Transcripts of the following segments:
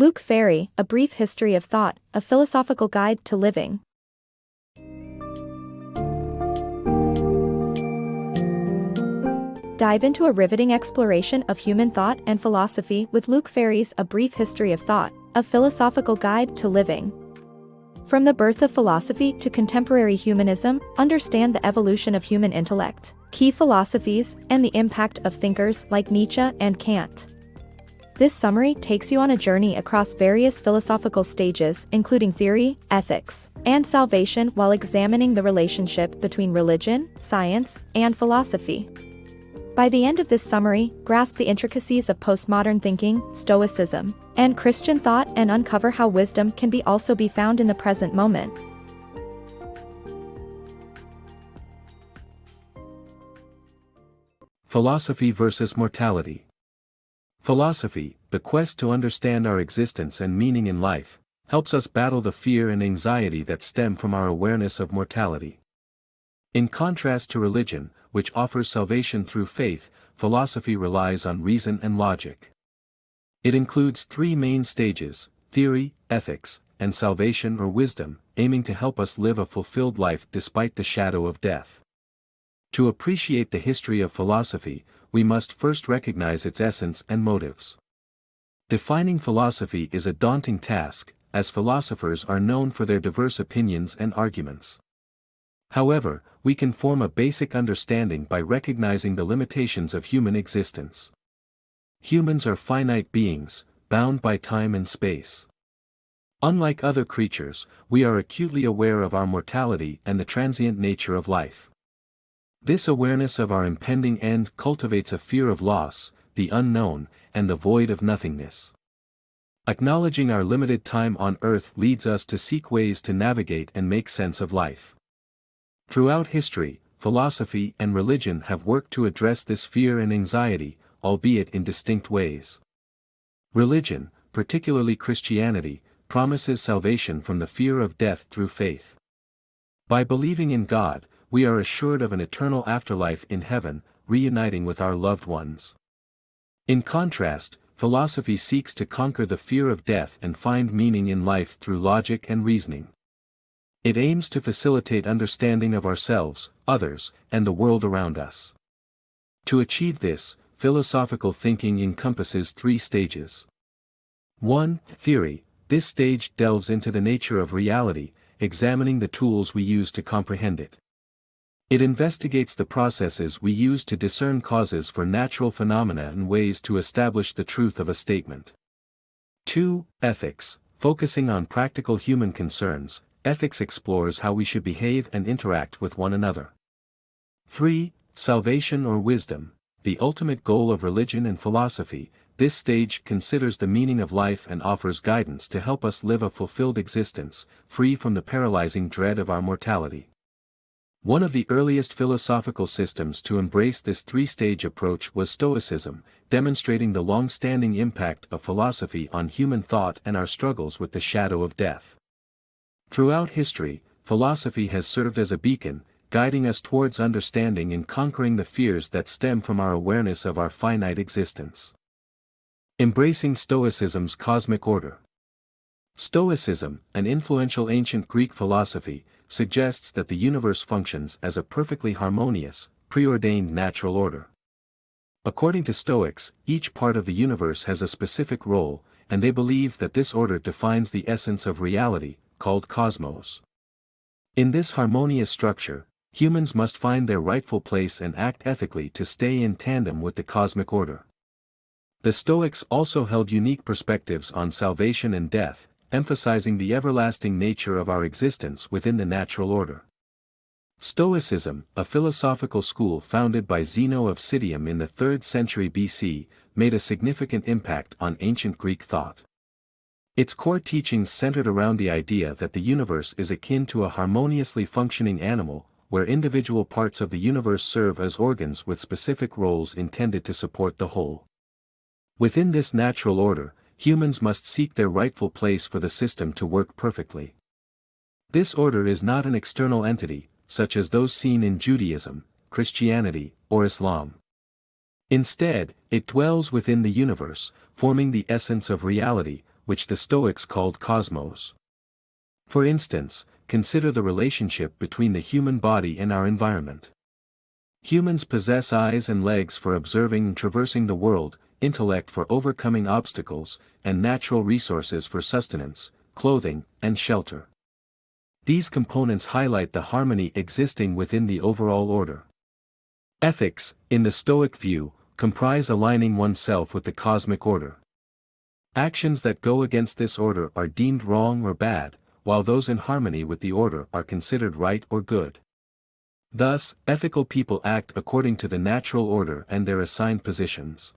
Luc Ferry, A Brief History of Thought, A Philosophical Guide to Living. Dive into a riveting exploration of human thought and philosophy with Luc Ferry's A Brief History of Thought, A Philosophical Guide to Living. From the birth of philosophy to contemporary humanism, understand the evolution of human intellect, key philosophies, and the impact of thinkers like Nietzsche and Kant. This summary takes you on a journey across various philosophical stages, including theory, ethics, and salvation, while examining the relationship between religion, science, and philosophy. By the end of this summary, grasp the intricacies of postmodern thinking, Stoicism, and Christian thought, and uncover how wisdom can also be found in the present moment. Philosophy versus mortality. Philosophy, the quest to understand our existence and meaning in life, helps us battle the fear and anxiety that stem from our awareness of mortality. In contrast to religion, which offers salvation through faith, philosophy relies on reason and logic. It includes three main stages: theory, ethics, and salvation or wisdom, aiming to help us live a fulfilled life despite the shadow of death. To appreciate the history of philosophy, we must first recognize its essence and motives. Defining philosophy is a daunting task, as philosophers are known for their diverse opinions and arguments. However, we can form a basic understanding by recognizing the limitations of human existence. Humans are finite beings, bound by time and space. Unlike other creatures, we are acutely aware of our mortality and the transient nature of life. This awareness of our impending end cultivates a fear of loss, the unknown, and the void of nothingness. Acknowledging our limited time on Earth leads us to seek ways to navigate and make sense of life. Throughout history, philosophy and religion have worked to address this fear and anxiety, albeit in distinct ways. Religion, particularly Christianity, promises salvation from the fear of death through faith. By believing in God, we are assured of an eternal afterlife in heaven, reuniting with our loved ones. In contrast, philosophy seeks to conquer the fear of death and find meaning in life through logic and reasoning. It aims to facilitate understanding of ourselves, others, and the world around us. To achieve this, philosophical thinking encompasses three stages. 1. Theory. This stage delves into the nature of reality, examining the tools we use to comprehend it. It investigates the processes we use to discern causes for natural phenomena and ways to establish the truth of a statement. 2. Ethics. Focusing on practical human concerns, ethics explores how we should behave and interact with one another. 3. Salvation or wisdom. The ultimate goal of religion and philosophy, this stage considers the meaning of life and offers guidance to help us live a fulfilled existence, free from the paralyzing dread of our mortality. One of the earliest philosophical systems to embrace this three-stage approach was Stoicism, demonstrating the long-standing impact of philosophy on human thought and our struggles with the shadow of death. Throughout history, philosophy has served as a beacon, guiding us towards understanding and conquering the fears that stem from our awareness of our finite existence. Embracing Stoicism's cosmic order. Stoicism, an influential ancient Greek philosophy, suggests that the universe functions as a perfectly harmonious, preordained natural order. According to Stoics, each part of the universe has a specific role, and they believe that this order defines the essence of reality, called cosmos. In this harmonious structure, humans must find their rightful place and act ethically to stay in tandem with the cosmic order. The Stoics also held unique perspectives on salvation and death, emphasizing the everlasting nature of our existence within the natural order. Stoicism, a philosophical school founded by Zeno of Citium in the 3rd century BC, made a significant impact on ancient Greek thought. Its core teachings centered around the idea that the universe is akin to a harmoniously functioning animal, where individual parts of the universe serve as organs with specific roles intended to support the whole. Within this natural order, humans must seek their rightful place for the system to work perfectly. This order is not an external entity, such as those seen in Judaism, Christianity, or Islam. Instead, it dwells within the universe, forming the essence of reality, which the Stoics called cosmos. For instance, consider the relationship between the human body and our environment. Humans possess eyes and legs for observing and traversing the world, intellect for overcoming obstacles, and natural resources for sustenance, clothing, and shelter. These components highlight the harmony existing within the overall order. Ethics, in the Stoic view, comprise aligning oneself with the cosmic order. Actions that go against this order are deemed wrong or bad, while those in harmony with the order are considered right or good. Thus, ethical people act according to the natural order and their assigned positions.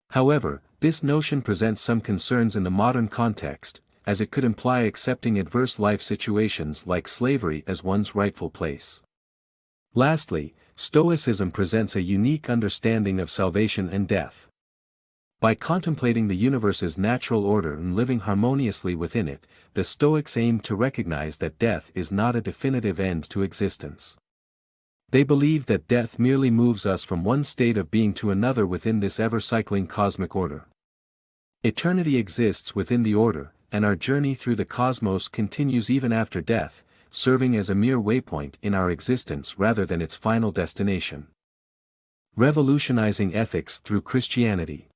However, this notion presents some concerns in the modern context, as it could imply accepting adverse life situations like slavery as one's rightful place. Lastly, Stoicism presents a unique understanding of salvation and death. By contemplating the universe's natural order and living harmoniously within it, the Stoics aim to recognize that death is not a definitive end to existence. They believe that death merely moves us from one state of being to another within this ever-cycling cosmic order. Eternity exists within the order, and our journey through the cosmos continues even after death, serving as a mere waypoint in our existence rather than its final destination. Revolutionizing ethics through Christianity.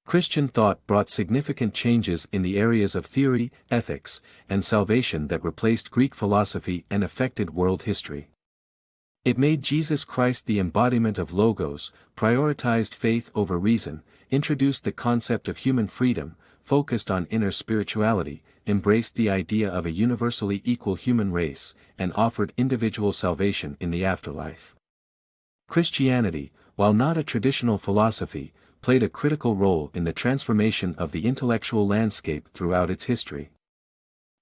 Christian thought brought significant changes in the areas of theory, ethics, and salvation that replaced Greek philosophy and affected world history. It made Jesus Christ the embodiment of logos, prioritized faith over reason, introduced the concept of human freedom, focused on inner spirituality, embraced the idea of a universally equal human race, and offered individual salvation in the afterlife. Christianity, while not a traditional philosophy, played a critical role in the transformation of the intellectual landscape throughout its history.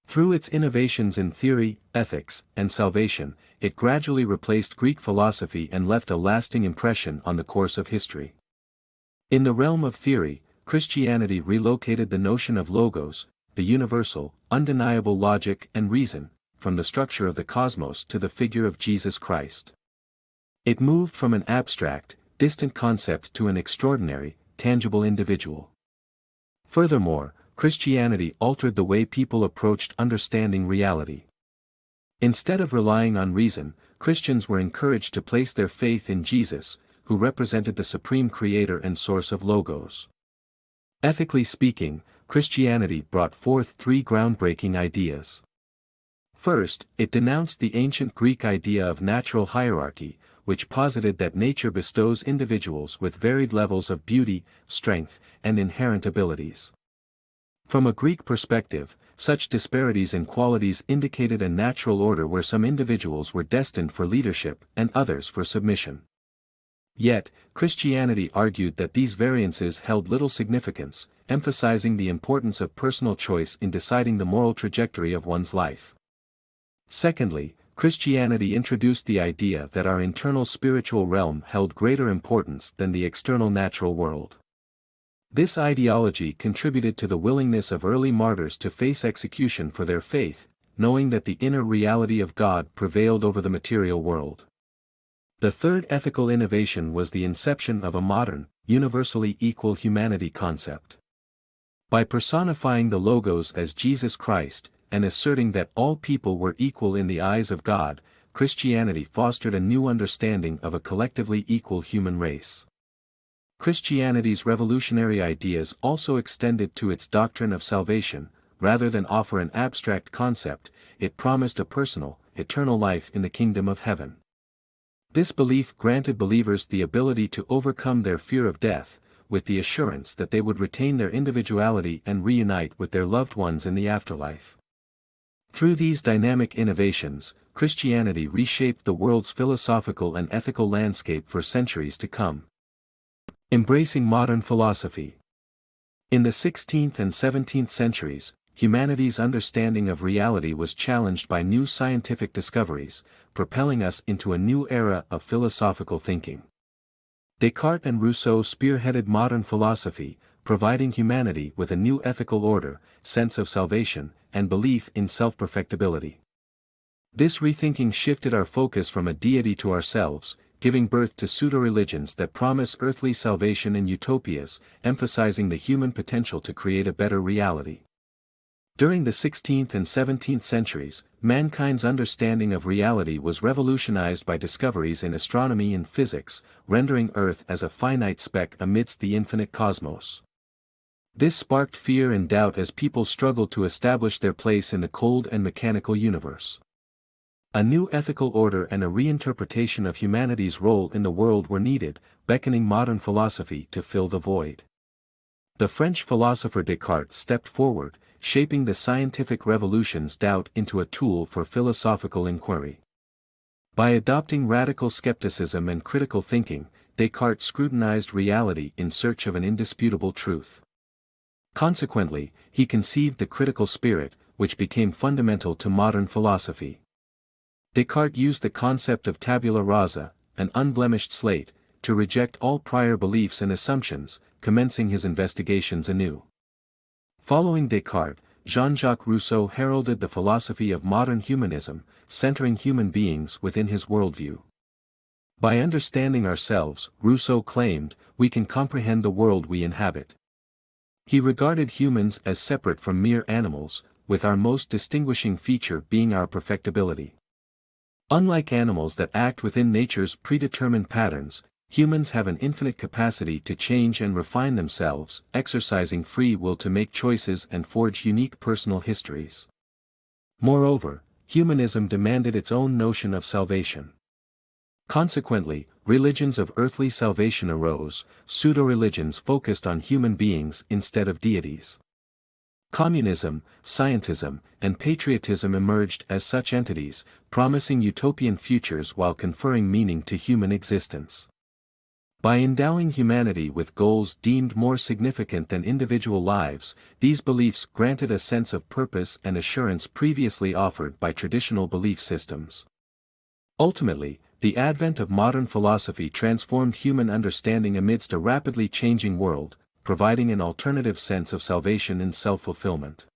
Through its innovations in theory, ethics, and salvation, it gradually replaced Greek philosophy and left a lasting impression on the course of history. In the realm of theory, Christianity relocated the notion of logos, the universal, undeniable logic and reason, from the structure of the cosmos to the figure of Jesus Christ. It moved from an abstract, distant concept to an extraordinary, tangible individual. Furthermore, Christianity altered the way people approached understanding reality. Instead of relying on reason, Christians were encouraged to place their faith in Jesus, who represented the supreme creator and source of logos. Ethically speaking, Christianity brought forth three groundbreaking ideas. First, it denounced the ancient Greek idea of natural hierarchy, which posited that nature bestows individuals with varied levels of beauty, strength, and inherent abilities. From a Greek perspective, such disparities in qualities indicated a natural order where some individuals were destined for leadership and others for submission. Yet, Christianity argued that these variances held little significance, emphasizing the importance of personal choice in deciding the moral trajectory of one's life. Secondly, Christianity introduced the idea that our internal spiritual realm held greater importance than the external natural world. This ideology contributed to the willingness of early martyrs to face execution for their faith, knowing that the inner reality of God prevailed over the material world. The third ethical innovation was the inception of a modern, universally equal humanity concept. By personifying the Logos as Jesus Christ, and asserting that all people were equal in the eyes of God, Christianity fostered a new understanding of a collectively equal human race. Christianity's revolutionary ideas also extended to its doctrine of salvation. Rather than offer an abstract concept, it promised a personal, eternal life in the kingdom of heaven. This belief granted believers the ability to overcome their fear of death, with the assurance that they would retain their individuality and reunite with their loved ones in the afterlife. Through these dynamic innovations, Christianity reshaped the world's philosophical and ethical landscape for centuries to come. Embracing modern philosophy. In the 16th and 17th centuries, humanity's understanding of reality was challenged by new scientific discoveries, propelling us into a new era of philosophical thinking. Descartes and Rousseau spearheaded modern philosophy, providing humanity with a new ethical order, sense of salvation, and belief in self-perfectibility. This rethinking shifted our focus from a deity to ourselves, giving birth to pseudo-religions that promise earthly salvation and utopias, emphasizing the human potential to create a better reality. During the 16th and 17th centuries, mankind's understanding of reality was revolutionized by discoveries in astronomy and physics, rendering Earth as a finite speck amidst the infinite cosmos. This sparked fear and doubt as people struggled to establish their place in the cold and mechanical universe. A new ethical order and a reinterpretation of humanity's role in the world were needed, beckoning modern philosophy to fill the void. The French philosopher Descartes stepped forward, shaping the scientific revolution's doubt into a tool for philosophical inquiry. By adopting radical skepticism and critical thinking, Descartes scrutinized reality in search of an indisputable truth. Consequently, he conceived the critical spirit, which became fundamental to modern philosophy. Descartes used the concept of tabula rasa, an unblemished slate, to reject all prior beliefs and assumptions, commencing his investigations anew. Following Descartes, Jean-Jacques Rousseau heralded the philosophy of modern humanism, centering human beings within his worldview. By understanding ourselves, Rousseau claimed, we can comprehend the world we inhabit. He regarded humans as separate from mere animals, with our most distinguishing feature being our perfectibility. Unlike animals that act within nature's predetermined patterns, humans have an infinite capacity to change and refine themselves, exercising free will to make choices and forge unique personal histories. Moreover, humanism demanded its own notion of salvation. Consequently, religions of earthly salvation arose, pseudo-religions focused on human beings instead of deities. Communism, scientism, and patriotism emerged as such entities, promising utopian futures while conferring meaning to human existence. By endowing humanity with goals deemed more significant than individual lives, these beliefs granted a sense of purpose and assurance previously offered by traditional belief systems. Ultimately, the advent of modern philosophy transformed human understanding amidst a rapidly changing world, providing an alternative sense of salvation and self-fulfillment.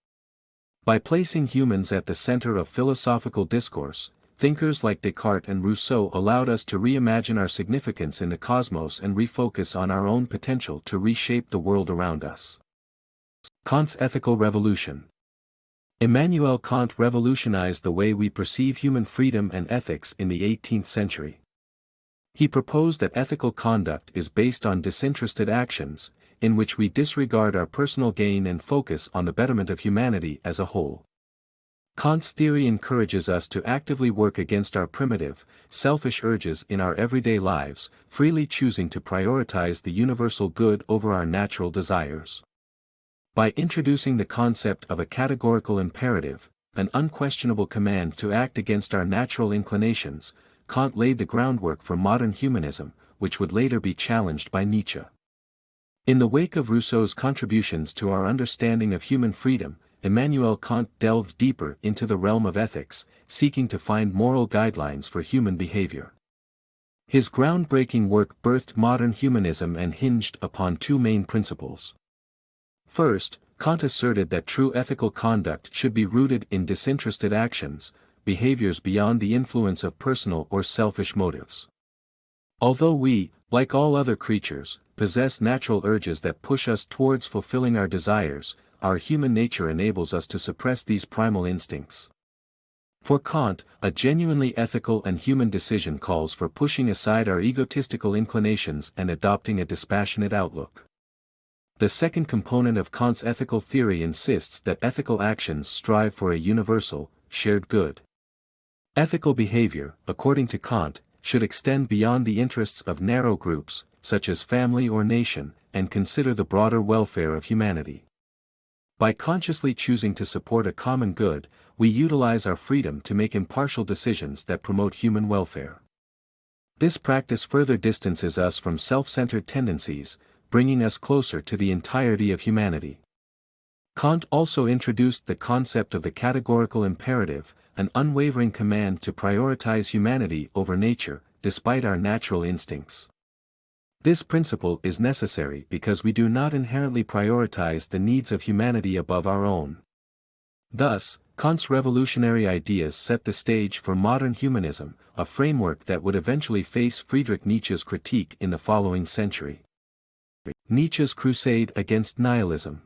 By placing humans at the center of philosophical discourse, thinkers like Descartes and Rousseau allowed us to reimagine our significance in the cosmos and refocus on our own potential to reshape the world around us. Kant's ethical revolution. Immanuel Kant revolutionized the way we perceive human freedom and ethics in the 18th century. He proposed that ethical conduct is based on disinterested actions, in which we disregard our personal gain and focus on the betterment of humanity as a whole. Kant's theory encourages us to actively work against our primitive, selfish urges in our everyday lives, freely choosing to prioritize the universal good over our natural desires. By introducing the concept of a categorical imperative, an unquestionable command to act against our natural inclinations, Kant laid the groundwork for modern humanism, which would later be challenged by Nietzsche. In the wake of Rousseau's contributions to our understanding of human freedom, Immanuel Kant delved deeper into the realm of ethics, seeking to find moral guidelines for human behavior. His groundbreaking work birthed modern humanism and hinged upon two main principles. First, Kant asserted that true ethical conduct should be rooted in disinterested actions, behaviors beyond the influence of personal or selfish motives. Although we, like all other creatures, possess natural urges that push us towards fulfilling our desires, our human nature enables us to suppress these primal instincts. For Kant, a genuinely ethical and human decision calls for pushing aside our egotistical inclinations and adopting a dispassionate outlook. The second component of Kant's ethical theory insists that ethical actions strive for a universal, shared good. Ethical behavior, according to Kant, should extend beyond the interests of narrow groups, such as family or nation, and consider the broader welfare of humanity. By consciously choosing to support a common good, we utilize our freedom to make impartial decisions that promote human welfare. This practice further distances us from self-centered tendencies, bringing us closer to the entirety of humanity. Kant also introduced the concept of the categorical imperative, an unwavering command to prioritize humanity over nature, despite our natural instincts. This principle is necessary because we do not inherently prioritize the needs of humanity above our own. Thus, Kant's revolutionary ideas set the stage for modern humanism, a framework that would eventually face Friedrich Nietzsche's critique in the following century. Nietzsche's crusade against nihilism.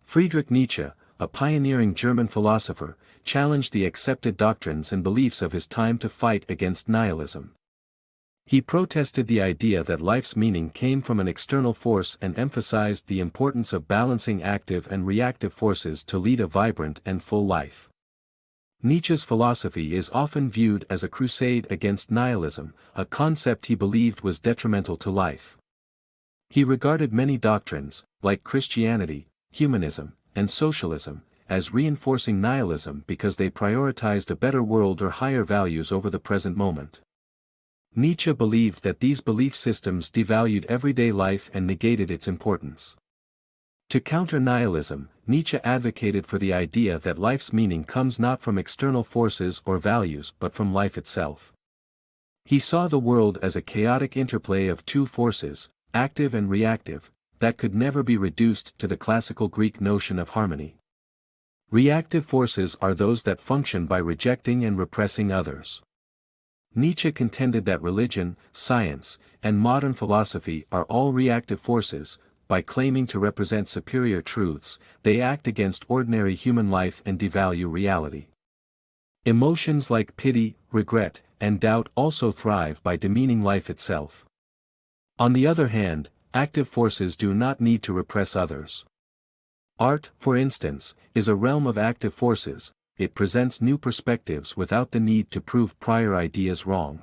Friedrich Nietzsche, a pioneering German philosopher, challenged the accepted doctrines and beliefs of his time to fight against nihilism. He protested the idea that life's meaning came from an external force and emphasized the importance of balancing active and reactive forces to lead a vibrant and full life. Nietzsche's philosophy is often viewed as a crusade against nihilism, a concept he believed was detrimental to life. He regarded many doctrines, like Christianity, humanism, and socialism, as reinforcing nihilism because they prioritized a better world or higher values over the present moment. Nietzsche believed that these belief systems devalued everyday life and negated its importance. To counter nihilism, Nietzsche advocated for the idea that life's meaning comes not from external forces or values but from life itself. He saw the world as a chaotic interplay of two forces, active and reactive, that could never be reduced to the classical Greek notion of harmony. Reactive forces are those that function by rejecting and repressing others. Nietzsche contended that religion, science, and modern philosophy are all reactive forces. By claiming to represent superior truths, they act against ordinary human life and devalue reality. Emotions like pity, regret, and doubt also thrive by demeaning life itself. On the other hand, active forces do not need to repress others. Art, for instance, is a realm of active forces. It presents new perspectives without the need to prove prior ideas wrong.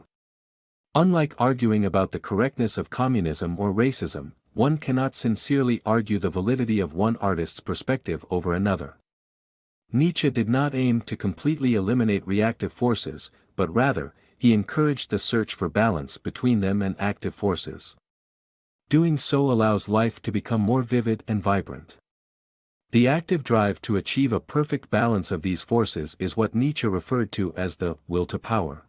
Unlike arguing about the correctness of communism or racism, one cannot sincerely argue the validity of one artist's perspective over another. Nietzsche did not aim to completely eliminate reactive forces, but rather, he encouraged the search for balance between them and active forces. Doing so allows life to become more vivid and vibrant. The active drive to achieve a perfect balance of these forces is what Nietzsche referred to as the will to power.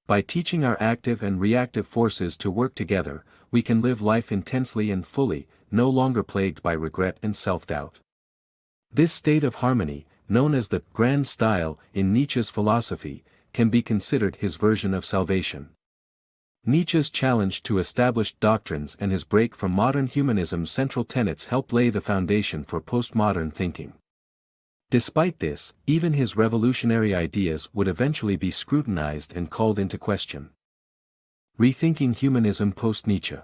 By teaching our active and reactive forces to work together, we can live life intensely and fully, no longer plagued by regret and self-doubt. This state of harmony, known as the grand style in Nietzsche's philosophy, can be considered his version of salvation. Nietzsche's challenge to established doctrines and his break from modern humanism's central tenets helped lay the foundation for postmodern thinking. Despite this, even his revolutionary ideas would eventually be scrutinized and called into question. Rethinking Humanism Post-Nietzsche.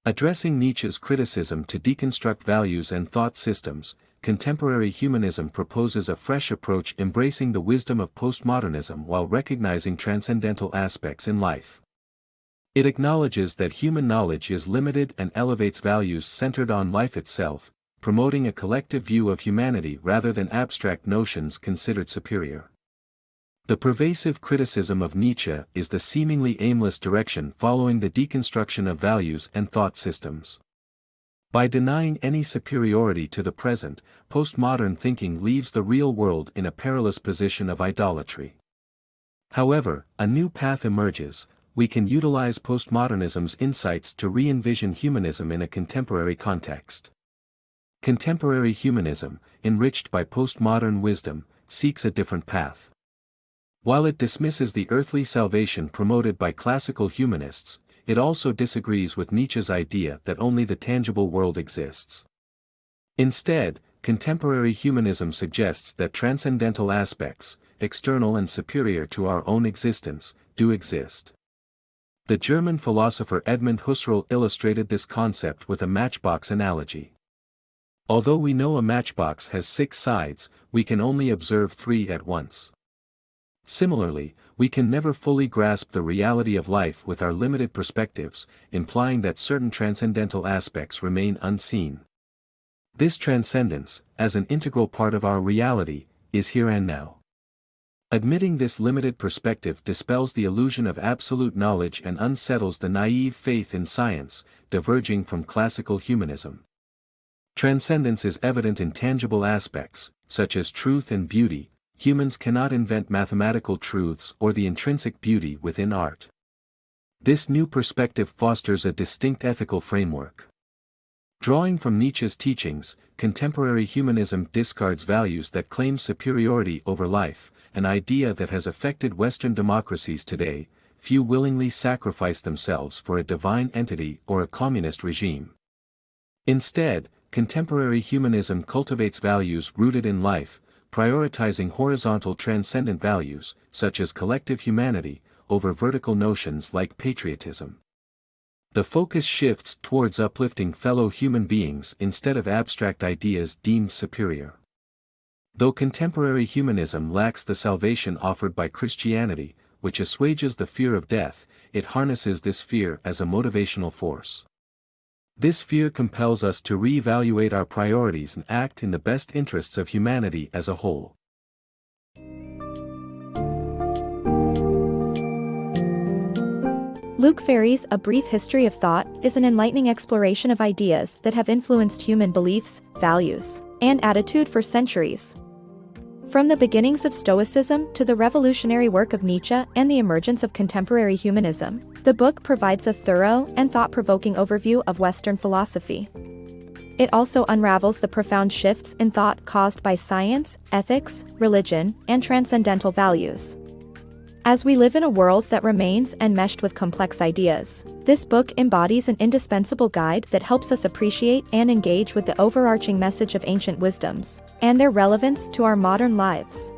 Addressing Nietzsche's criticism to deconstruct values and thought systems, contemporary humanism proposes a fresh approach embracing the wisdom of postmodernism while recognizing transcendental aspects in life. It acknowledges that human knowledge is limited and elevates values centered on life itself, promoting a collective view of humanity rather than abstract notions considered superior. The pervasive criticism of Nietzsche is the seemingly aimless direction following the deconstruction of values and thought systems. By denying any superiority to the present, postmodern thinking leaves the real world in a perilous position of idolatry. However, a new path emerges. We can utilize postmodernism's insights to re-envision humanism in a contemporary context. Contemporary humanism, enriched by postmodern wisdom, seeks a different path. While it dismisses the earthly salvation promoted by classical humanists, it also disagrees with Nietzsche's idea that only the tangible world exists. Instead, contemporary humanism suggests that transcendental aspects, external and superior to our own existence, do exist. The German philosopher Edmund Husserl illustrated this concept with a matchbox analogy. Although we know a matchbox has 6 sides, we can only observe 3 at once. Similarly, we can never fully grasp the reality of life with our limited perspectives, implying that certain transcendental aspects remain unseen. This transcendence, as an integral part of our reality, is here and now. Admitting this limited perspective dispels the illusion of absolute knowledge and unsettles the naive faith in science, diverging from classical humanism. Transcendence is evident in tangible aspects, such as truth and beauty. Humans cannot invent mathematical truths or the intrinsic beauty within art. This new perspective fosters a distinct ethical framework. Drawing from Nietzsche's teachings, contemporary humanism discards values that claim superiority over life, an idea that has affected Western democracies today. Few willingly sacrifice themselves for a divine entity or a communist regime. Instead, contemporary humanism cultivates values rooted in life, prioritizing horizontal transcendent values, such as collective humanity, over vertical notions like patriotism. The focus shifts towards uplifting fellow human beings instead of abstract ideas deemed superior. Though contemporary humanism lacks the salvation offered by Christianity, which assuages the fear of death, it harnesses this fear as a motivational force. This fear compels us to reevaluate our priorities and act in the best interests of humanity as a whole. Luc Ferry's A Brief History of Thought is an enlightening exploration of ideas that have influenced human beliefs, values, and attitude for centuries. From the beginnings of Stoicism to the revolutionary work of Nietzsche and the emergence of contemporary humanism, the book provides a thorough and thought-provoking overview of Western philosophy. It also unravels the profound shifts in thought caused by science, ethics, religion, and transcendental values. As we live in a world that remains enmeshed with complex ideas, this book embodies an indispensable guide that helps us appreciate and engage with the overarching message of ancient wisdoms and their relevance to our modern lives.